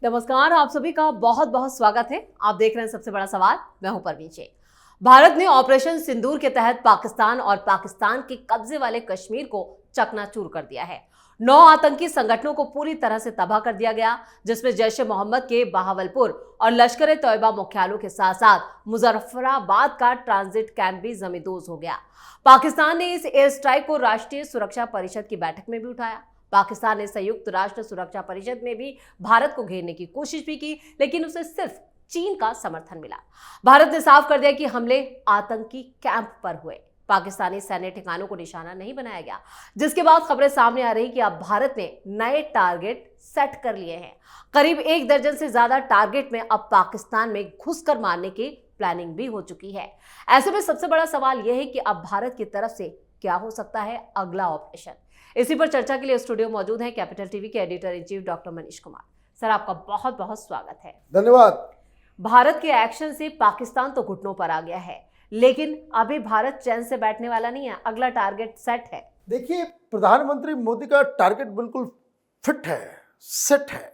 नमस्कार, आप सभी का बहुत बहुत स्वागत है। आप देख रहे हैं सबसे बड़ा सवाल। मैं हूं परवीन शेख। भारत ने ऑपरेशन सिंदूर के तहत पाकिस्तान और पाकिस्तान के कब्जे वाले कश्मीर को चकनाचूर कर दिया है। 9 आतंकी संगठनों को पूरी तरह से तबाह कर दिया गया, जिसमें जैश ए मोहम्मद के बहावलपुर और लश्कर ए तौयबा मुख्यालयों के साथ साथ मुजफ्फराबाद का ट्रांजिट कैंप भी जमींदोज हो गया। पाकिस्तान ने इस एयर स्ट्राइक को राष्ट्रीय सुरक्षा परिषद की बैठक में भी उठाया। पाकिस्तान ने संयुक्त राष्ट्र सुरक्षा परिषद में भी भारत को घेरने की कोशिश भी की, लेकिन उसे सिर्फ चीन का समर्थन मिला। भारत ने साफ कर दिया कि हमले आतंकी कैंप पर हुए, पाकिस्तानी सैन्य ठिकानों को निशाना नहीं बनाया गया, जिसके बाद खबरें सामने आ रही कि अब भारत ने नए टारगेट सेट कर लिए हैं। करीब 1 दर्जन से ज्यादा टारगेट में अब पाकिस्तान में घुसकर मारने की प्लानिंग भी हो चुकी है। ऐसे में सबसे बड़ा सवाल यह है कि अब भारत की तरफ से क्या हो सकता है अगला ऑपरेशन। इसी पर चर्चा के लिए स्टूडियो मौजूद हैं कैपिटल टीवी के editor in chief doctor Manish Kumar. Sir, आपका बहुत बहुत स्वागत है। धन्यवाद। भारत के एक्शन से पाकिस्तान तो घुटनों पर आ गया है, लेकिन अभी भारत चैन से बैठने वाला नहीं है। अगला टारगेट सेट है। देखिए, प्रधानमंत्री मोदी का टारगेट बिल्कुल फिट है, सेट है,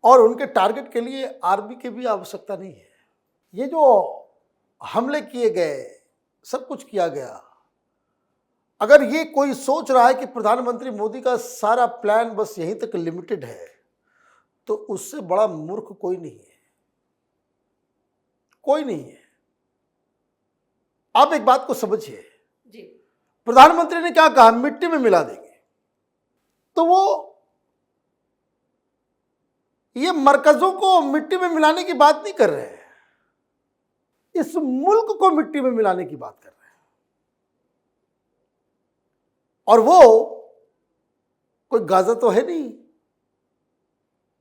और उनके टारगेट के लिए आर्मी की भी आवश्यकता नहीं है। ये जो हमले किए गए, सब कुछ किया गया, अगर ये कोई सोच रहा है कि प्रधानमंत्री मोदी का सारा प्लान बस यहीं तक लिमिटेड है, तो उससे बड़ा मूर्ख कोई नहीं है, कोई नहीं है। आप एक बात को समझिए जी। प्रधानमंत्री ने क्या कहा, मिट्टी में मिला देंगे। तो वो ये मरकजों को मिट्टी में मिलाने की बात नहीं कर रहे हैं, इस मुल्क को मिट्टी में मिलाने की बात कर रहे हैं। और वो कोई गाजा तो है नहीं,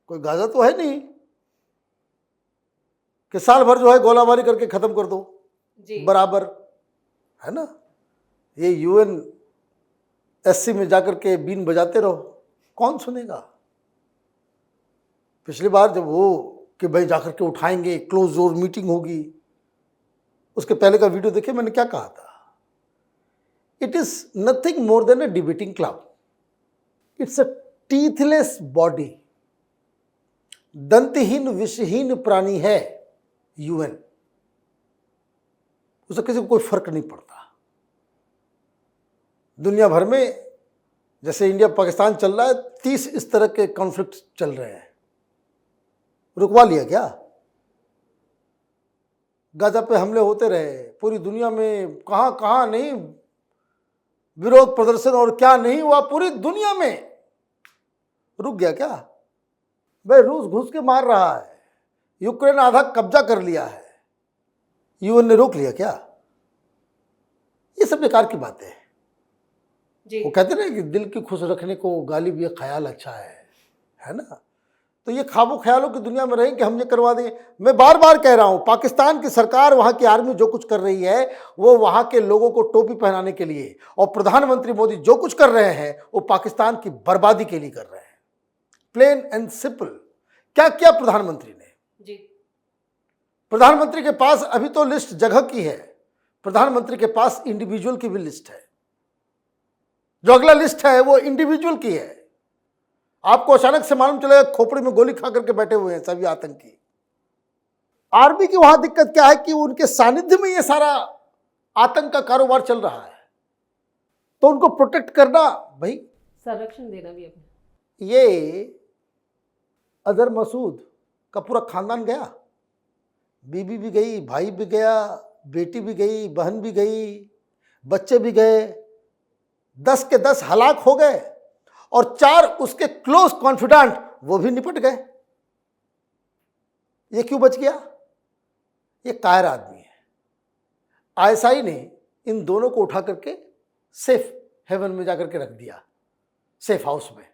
कोई गाजा तो है नहीं कि साल भर जो है गोलाबारी करके खत्म कर दो जी। बराबर है ना। ये UNSC में जाकर के बीन बजाते रहो, कौन सुनेगा। पिछली बार जब वो कि भाई जाकर के उठाएंगे, क्लोज डोर मीटिंग होगी, उसके पहले का वीडियो देखिए, मैंने क्या कहा था। It is nothing more than a debating club. It's a teethless body, दंतहीन विषहीन प्राणी है UN। उसे किसी को कोई फर्क नहीं पड़ता। दुनिया भर में जैसे इंडिया पाकिस्तान चल रहा है, 30 इस तरह के कॉन्फ्लिक्ट चल रहे हैं। रुकवा लिया क्या? गाजा पे हमले होते रहे, पूरी दुनिया में कहां कहां नहीं विरोध प्रदर्शन और क्या नहीं हुआ, पूरी दुनिया में। रुक गया क्या? भाई रूस घुस के मार रहा है, यूक्रेन आधा कब्जा कर लिया है, UN ने रोक लिया क्या? ये सब बेकार की बातें हैं। वो कहते ना कि दिल की खुश रखने को गालिब ये ख्याल अच्छा है ना। तो ये ख्वाबों ख्यालों की दुनिया में रहें कि हम ये करवा देंगे। मैं बार बार कह रहा हूं, पाकिस्तान की सरकार, वहां की आर्मी जो कुछ कर रही है वो वहां के लोगों को टोपी पहनाने के लिए, और प्रधानमंत्री मोदी जो कुछ कर रहे हैं वो पाकिस्तान की बर्बादी के लिए कर रहे हैं। Plain and simple. क्या किया प्रधानमंत्री ने जी? प्रधानमंत्री के पास अभी तो लिस्ट जगह की है, प्रधानमंत्री के पास इंडिविजुअल की भी लिस्ट है। जो अगला लिस्ट है वो इंडिविजुअल की है। आपको अचानक से मालूम चलेगा खोपड़ी में गोली खा करके बैठे हुए हैं सभी आतंकी। आर्मी की वहां दिक्कत क्या है कि उनके सानिध्य में ये सारा आतंक का कारोबार चल रहा है, तो उनको प्रोटेक्ट करना, भाई संरक्षण देना भी अपने। ये अजहर मसूद का पूरा खानदान गया, बीबी भी गई, भाई भी गया, बेटी भी गई, बहन भी गई, बच्चे भी गए, 10 के 10 हलाक हो गए, और 4 उसके क्लोज कॉन्फिडेंट वो भी निपट गए। ये क्यों बच गया? ये कायर आदमी है। ISI ने इन दोनों को उठा करके सेफ हेवन में जाकर के रख दिया, सेफ हाउस में,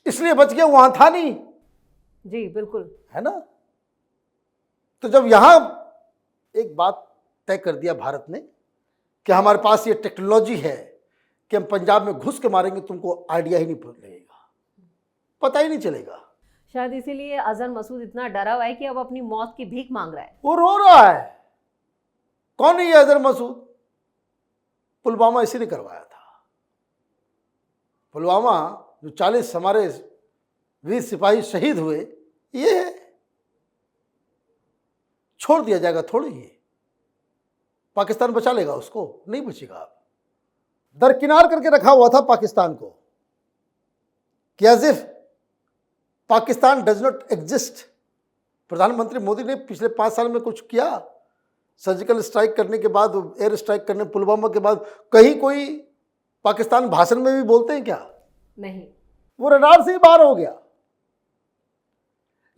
इसलिए बच गया, वहां था नहीं जी। बिल्कुल है ना। तो जब यहां एक बात तय कर दिया भारत ने कि हमारे पास ये टेक्नोलॉजी है कि हम पंजाब में घुस के मारेंगे, तुमको आइडिया ही नहीं लगेगा, पता ही नहीं चलेगा। शायद इसीलिए अजहर मसूद इतना डरा हुआ है कि अब अपनी मौत की भीख मांग रहा है। वो रो रहा है। कौन है ये अजहर मसूद? पुलवामा इसी ने करवाया था। पुलवामा जो 40 हमारे 20 सिपाही शहीद हुए, ये है। छोड़ दिया जाएगा थोड़ी ही, पाकिस्तान बचा लेगा उसको? नहीं बचेगा। आप दरकिनार करके रखा हुआ था पाकिस्तान को कि as if Pakistan does not exist. प्रधानमंत्री मोदी ने पिछले 5 साल में कुछ किया? सर्जिकल स्ट्राइक करने के बाद, एयर स्ट्राइक करने पुलवामा के बाद, कहीं कोई पाकिस्तान भाषण में भी बोलते हैं क्या? नहीं। वो रडार से ही बाहर हो गया।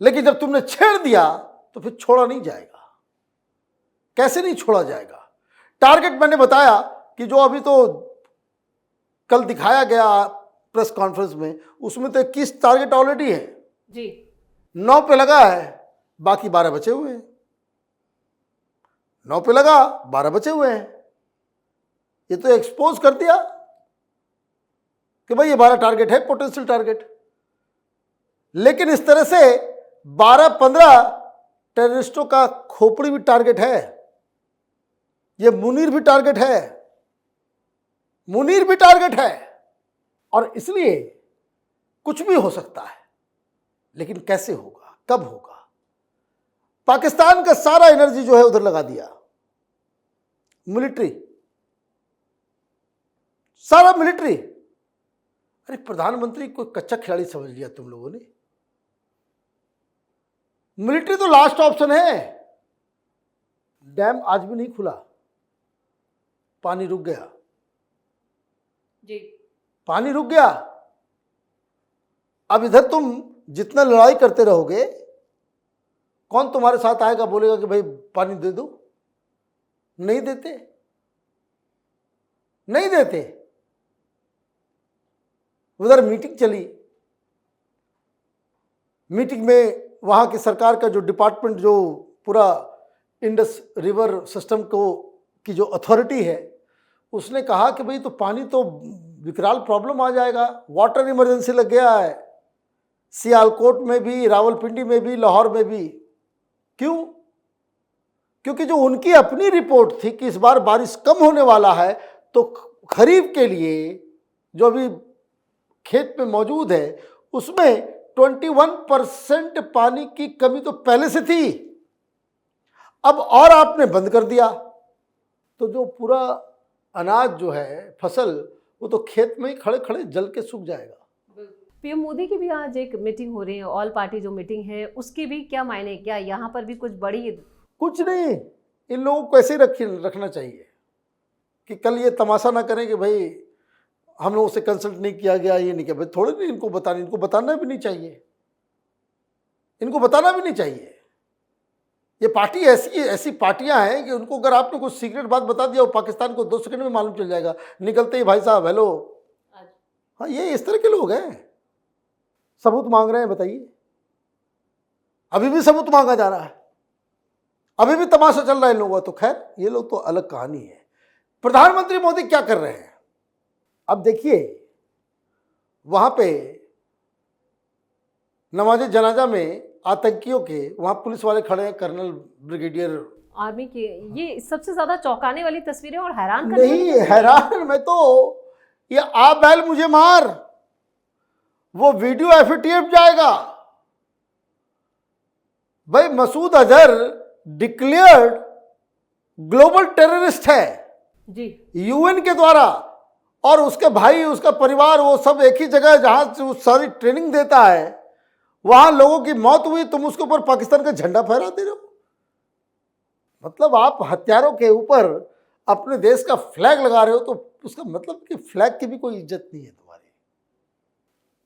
लेकिन जब तुमने छेड़ दिया तो फिर छोड़ा नहीं जाएगा। कैसे नहीं छोड़ा जाएगा? टारगेट मैंने बताया कि जो अभी तो कल दिखाया गया प्रेस कॉन्फ्रेंस में, उसमें तो 21 टारगेट ऑलरेडी है जी। 9 पे लगा है, बाकी 12 बचे हुए हैं। 9 पे लगा, 12 बचे हुए हैं। ये तो एक्सपोज कर दिया कि भाई ये 12 टारगेट है, पोटेंशियल टारगेट। लेकिन इस तरह से 12-15 टेररिस्टों का खोपड़ी भी टारगेट है। ये मुनीर भी टारगेट है, मुनीर भी टारगेट है। और इसलिए कुछ भी हो सकता है, लेकिन कैसे होगा, कब होगा? पाकिस्तान का सारा एनर्जी जो है उधर लगा दिया, मिलिट्री, सारा मिलिट्री। अरे प्रधानमंत्री कोई कच्चा खिलाड़ी समझ लिया तुम लोगों ने। मिलिट्री तो लास्ट ऑप्शन है। डैम आज भी नहीं खुला, पानी रुक गया जी। पानी रुक गया। अब इधर तुम जितना लड़ाई करते रहोगे, कौन तुम्हारे साथ आएगा, बोलेगा कि भाई पानी दे दो? नहीं देते, नहीं देते। उधर मीटिंग चली, मीटिंग में वहां की सरकार का जो डिपार्टमेंट, जो पूरा इंडस रिवर सिस्टम को की जो अथॉरिटी है, उसने कहा कि भाई तो पानी तो विकराल प्रॉब्लम आ जाएगा, वाटर इमरजेंसी लग गया है, सियालकोट में भी, रावलपिंडी में भी, लाहौर में भी। क्यों? क्योंकि जो उनकी अपनी रिपोर्ट थी कि इस बार बारिश कम होने वाला है, तो खरीफ के लिए जो अभी खेत में मौजूद है उसमें 21% पानी की कमी तो पहले से थी। अब और आपने बंद कर दिया, तो जो पूरा अनाज जो है, फसल, वो तो खेत में ही खड़े खड़े जल के सूख जाएगा। पीएम मोदी की भी आज एक मीटिंग हो रही है, ऑल पार्टी जो मीटिंग है, उसके भी क्या मायने? क्या यहाँ पर भी कुछ बड़ी? कुछ नहीं, इन लोगों को ऐसे ही रखना चाहिए कि कल ये तमाशा ना करें कि भाई हम लोगों से कंसल्ट नहीं किया गया, ये नहीं किया। भाई थोड़े नहीं इनको बताना भी नहीं चाहिए, इनको बताना भी नहीं चाहिए। ये पार्टी ऐसी पार्टियां हैं कि उनको अगर आपने कुछ सीक्रेट बात बता दिया, वो पाकिस्तान को 2 सेकंड में मालूम चल जाएगा, निकलते ही भाई साहब हेलो। हाँ, ये इस तरह के लोग हैं। सबूत मांग रहे हैं, बताइए। अभी भी सबूत मांगा जा रहा है, अभी भी तमाशा चल रहा है इन लोगों का। तो खैर, ये लोग तो अलग कहानी है। प्रधानमंत्री मोदी क्या कर रहे हैं? अब देखिए, वहां पे नमाज जनाजा में आतंकियों के, वहां पुलिस वाले खड़े हैं, कर्नल, ब्रिगेडियर, आर्मी के। ये सबसे ज्यादा चौंकाने वाली तस्वीरें और हैरान करने वाली नहीं तस्वीरें। हैरान मैं तो, ये आप बैल मुझे मार, वो वीडियो एफएटीएफ जाएगा। भाई Masood Azhar declared global terrorist है जी, यूएन के द्वारा, और उसके भाई, उसका परिवार, वो सब एक ही जगह जहां से वो सारी ट्रेनिंग देता है, वहां लोगों की मौत हुई, तुम उसके ऊपर पाकिस्तान का झंडा फहरा दे रहे हो। मतलब आप हथियारों के ऊपर अपने देश का फ्लैग लगा रहे हो, तो उसका मतलब कि फ्लैग की भी कोई इज्जत नहीं है तुम्हारी,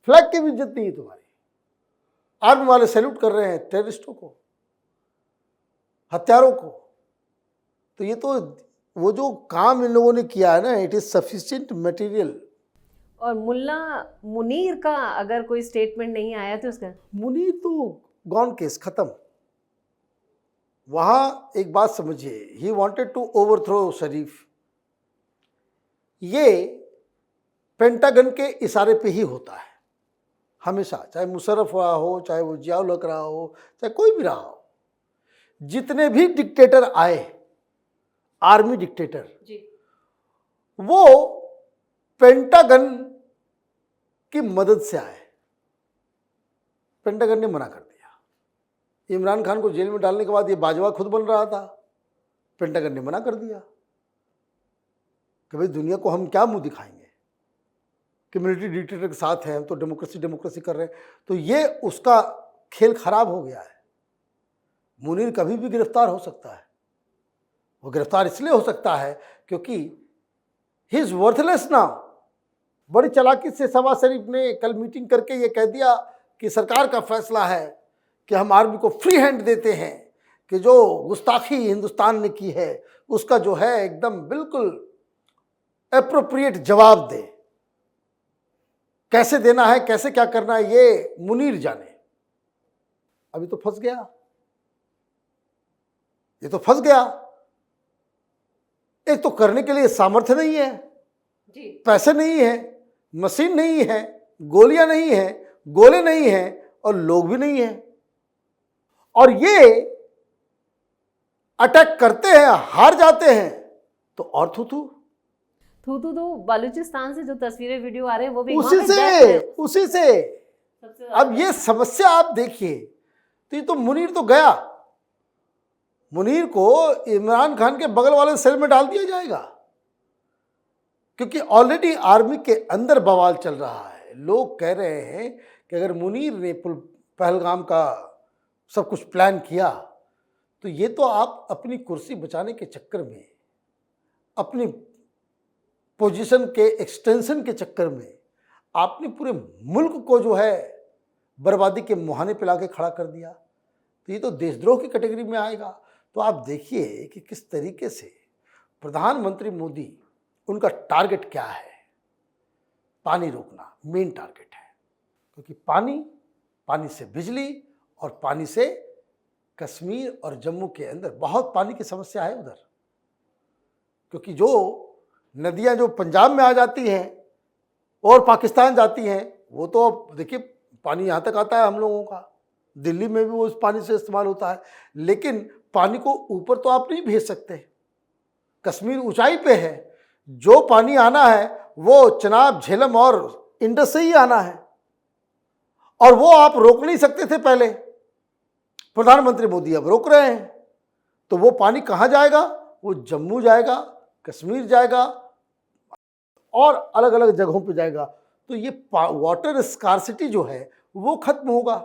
फ्लैग की भी इज्जत नहीं है तुम्हारी। आर्मी वाले सैल्यूट कर रहे हैं टेररिस्टों को, हथियारों को। तो ये तो वो जो काम इन लोगों ने किया है ना, इट इज सफिशिएंट मटेरियल। और मुल्ला मुनीर का अगर कोई स्टेटमेंट नहीं आया तो उसका मुनीर तो गॉन केस, खत्म। वहां एक बात समझिए, ही वांटेड टू ओवरथ्रो शरीफ। ये पेंटागन के इशारे पे ही होता है हमेशा, चाहे मुशर्रफ रहा हो, चाहे वो जियाउल हक रहा हो, चाहे कोई भी रहा हो। जितने भी डिक्टेटर आए, आर्मी डिक्टेटर, जी, वो पेंटागन की मदद से आए। पेंटागन ने मना कर दिया। इमरान खान को जेल में डालने के बाद ये बाजवा खुद बन रहा था, पेंटागन ने मना कर दिया कि भाई दुनिया को हम क्या मुंह दिखाएंगे कि मिलिट्री डिक्टेटर के साथ हैं, हम तो डेमोक्रेसी कर रहे हैं। तो ये उसका खेल खराब हो गया है। मुनीर कभी भी गिरफ्तार हो सकता है। वो गिरफ्तार इसलिए हो सकता है क्योंकि ही इज वर्थलेस नाउ। बड़ी चालाकी से शहबाज शरीफ ने कल मीटिंग करके ये कह दिया कि सरकार का फैसला है कि हम आर्मी को फ्री हैंड देते हैं कि जो गुस्ताखी हिंदुस्तान ने की है उसका जो है एकदम बिल्कुल एप्रोप्रिएट जवाब दे। कैसे देना है, कैसे क्या करना है, ये मुनीर जाने। अभी तो फंस गया, ये तो फंस गया। एक तो करने के लिए सामर्थ्य नहीं है जी, पैसे नहीं है, मशीन नहीं है, गोलियां नहीं है, गोले नहीं है और लोग भी नहीं है। और ये अटैक करते हैं, हार जाते हैं तो और थू तो बलूचिस्तान से जो तस्वीरें वीडियो आ रहे हैं वो भी उसी वहाँ पे death है। से सबसे ज्यादा अब ये समस्या आप देखिए। तो ये तो मुनीर तो गया, मुनीर को इमरान खान के बगल वाले सेल में डाल दिया जाएगा क्योंकि ऑलरेडी आर्मी के अंदर बवाल चल रहा है। लोग कह रहे हैं कि अगर मुनीर ने पहलगाम का सब कुछ प्लान किया तो ये तो आप अपनी कुर्सी बचाने के चक्कर में, अपनी पोजीशन के एक्सटेंशन के चक्कर में आपने पूरे मुल्क को जो है बर्बादी के मुहाने पे लाके खड़ा कर दिया। तो ये तो देशद्रोह की कैटेगरी में आएगा। तो आप देखिए कि किस तरीके से प्रधानमंत्री मोदी, उनका टारगेट क्या है? पानी रोकना मेन टारगेट है क्योंकि पानी से बिजली और पानी से कश्मीर और जम्मू के अंदर बहुत पानी की समस्या है उधर, क्योंकि जो नदियां जो पंजाब में आ जाती हैं और पाकिस्तान जाती हैं वो तो अब देखिए पानी यहाँ तक आता है हम लोगों का, दिल्ली में भी वो उस पानी से इस्तेमाल होता है। लेकिन पानी को ऊपर तो आप नहीं भेज सकते, कश्मीर ऊंचाई पे है, जो पानी आना है वो चनाब, झेलम और इंडस से ही आना है और वो आप रोक नहीं सकते थे पहले। प्रधानमंत्री मोदी अब रोक रहे हैं तो वो पानी कहाँ जाएगा? वो जम्मू जाएगा, कश्मीर जाएगा और अलग अलग जगहों पे जाएगा। तो ये वाटर स्कार्सिटी जो है वो खत्म होगा।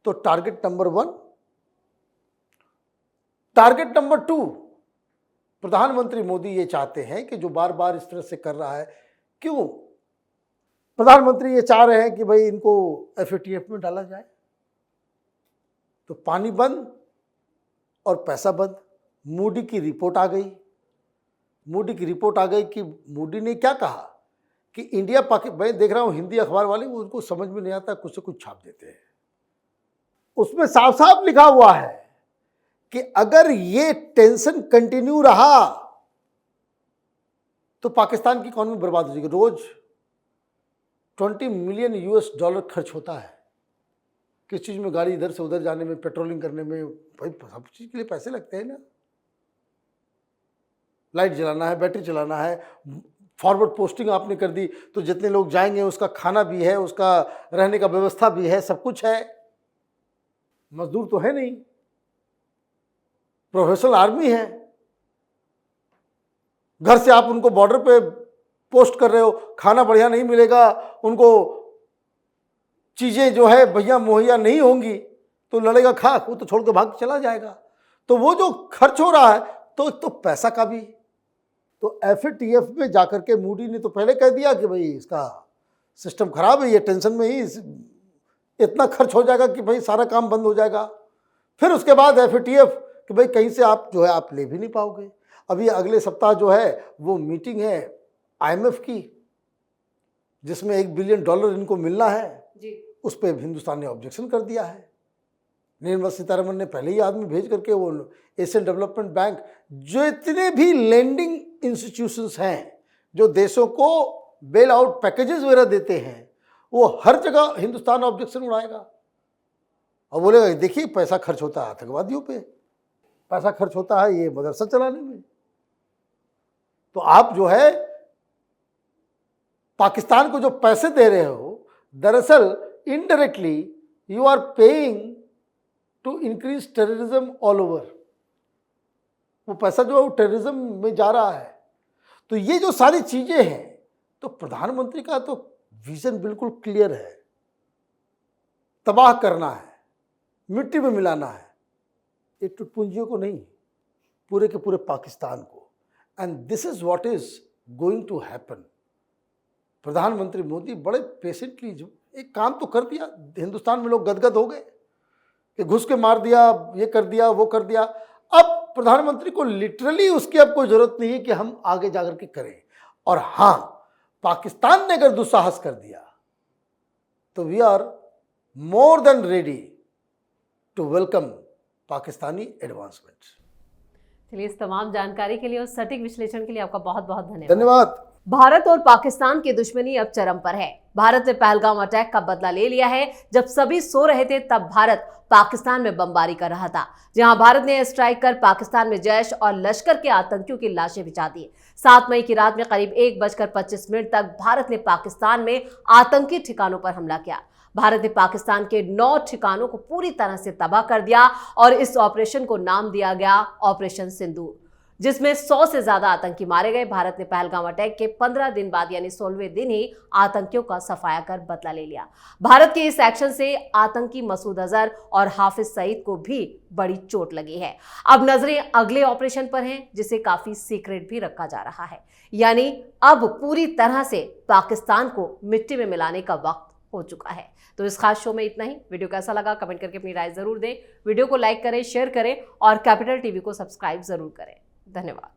तो टारगेट नंबर 1। टारगेट नंबर 2, प्रधानमंत्री मोदी ये चाहते हैं कि जो बार बार इस तरह से कर रहा है, क्यों प्रधानमंत्री ये चाह रहे हैं कि भाई इनको FATF में डाला जाए? तो पानी बंद और पैसा बंद। मूडी की रिपोर्ट आ गई, मूडी की रिपोर्ट आ गई कि मूडी ने क्या कहा कि इंडिया पाकिस्तान, मैं देख रहा हूँ हिंदी अखबार वाले उनको समझ में नहीं आता, कुछ से कुछ छाप देते हैं। उसमें साफ साफ लिखा हुआ है कि अगर ये टेंशन कंटिन्यू रहा तो पाकिस्तान की इकॉनमी बर्बाद हो जाएगी। रोज $20 मिलियन खर्च होता है किस चीज में? गाड़ी इधर से उधर जाने में, पेट्रोलिंग करने में। भाई सब चीज के लिए पैसे लगते हैं ना। लाइट जलाना है, बैटरी चलाना है, फॉरवर्ड पोस्टिंग आपने कर दी तो जितने लोग जाएंगे उसका खाना भी है, उसका रहने का व्यवस्था भी है, सब कुछ है। मजदूर तो है नहीं, प्रोफेशनल आर्मी है। घर से आप उनको बॉर्डर पे पोस्ट कर रहे हो, खाना बढ़िया नहीं मिलेगा, उनको चीजें जो है भैया मुहैया नहीं होंगी तो लड़ेगा खाक, वो तो छोड़ के भाग के चला जाएगा। तो वो जो खर्च हो रहा है तो पैसा का भी। तो FATF में जाकर के मूडी ने तो पहले कह दिया कि भाई इसका सिस्टम खराब है, ये टेंशन में ही इतना खर्च हो जाएगा कि भाई सारा काम बंद हो जाएगा। फिर उसके बाद FATF कि भाई कहीं से आप जो है आप ले भी नहीं पाओगे। अभी अगले सप्ताह जो है वो मीटिंग है IMF की जिसमें $1 बिलियन इनको मिलना है जी। उस पर हिंदुस्तान ने ऑब्जेक्शन कर दिया है। निर्मला सीतारमण ने पहले ही आदमी भेज करके वो एशियन डेवलपमेंट बैंक, जो इतने भी लेंडिंग इंस्टीट्यूशंस हैं जो देशों को बेल आउट पैकेजेस वगैरह देते हैं, वो हर जगह हिंदुस्तान ऑब्जेक्शन उड़ाएगा और बोलेगा देखिए पैसा खर्च होता है आतंकवादियों पे, पैसा खर्च होता है ये मदरसा चलाने में। तो आप जो है पाकिस्तान को जो पैसे दे रहे हो, दरअसल indirectly you are paying to increase terrorism all over. वो पैसा जो है वो टेररिज्म में जा रहा है। तो ये जो सारी चीजें हैं, तो प्रधानमंत्री का तो विजन बिल्कुल क्लियर है, तबाह करना है, मिट्टी में मिलाना है, ये टुटपुंजियों को नहीं, पूरे के पूरे पाकिस्तान को। And this is what is going to happen. प्रधानमंत्री मोदी बड़े पेशेंटली एक काम तो कर दिया, हिंदुस्तान में लोग गदगद हो गए कि घुस के मार दिया, ये कर दिया, वो कर दिया। अब प्रधानमंत्री को लिटरली उसकी अब कोई जरूरत नहीं है कि हम आगे जाकर के करें। और हां, पाकिस्तान ने अगर दुस्साहस कर दिया तो we are more than ready to welcome Pakistani advancement. चलिए, इस तमाम जानकारी के लिए और सटीक विश्लेषण के लिए आपका बहुत बहुत धन्यवाद। धन्यवाद। भारत और पाकिस्तान की दुश्मनी अब चरम पर है। भारत ने पहलगाम अटैक का बदला ले लिया है। जब सभी सो रहे थे तब भारत पाकिस्तान में बमबारी कर रहा था, जहां भारत ने स्ट्राइक कर पाकिस्तान में जैश और लश्कर के आतंकियों की लाशें बिछा दी। 7 मई की रात में करीब 1:25 तक भारत ने पाकिस्तान में आतंकी ठिकानों पर हमला किया। भारत ने पाकिस्तान के 9 ठिकानों को पूरी तरह से तबाह कर दिया और इस ऑपरेशन को नाम दिया गया ऑपरेशन सिंदूर, जिसमें 100 से ज्यादा आतंकी मारे गए। भारत ने पहलगाम अटैक के 15 दिन बाद यानी 16वें दिन ही आतंकियों का सफाया कर बदला ले लिया। भारत के इस एक्शन से आतंकी मसूद अजहर और हाफिज सईद को भी बड़ी चोट लगी है। अब नजरें अगले ऑपरेशन पर हैं, जिसे काफी सीक्रेट भी रखा जा रहा है। यानी अब पूरी तरह से पाकिस्तान को मिट्टी में मिलाने का वक्त हो चुका है। तो इस खास शो में इतना ही। वीडियो कैसा लगा कमेंट करके अपनी राय जरूर दें। वीडियो को लाइक करें, शेयर करें और कैपिटल टीवी को सब्सक्राइब जरूर करें। धन्यवाद।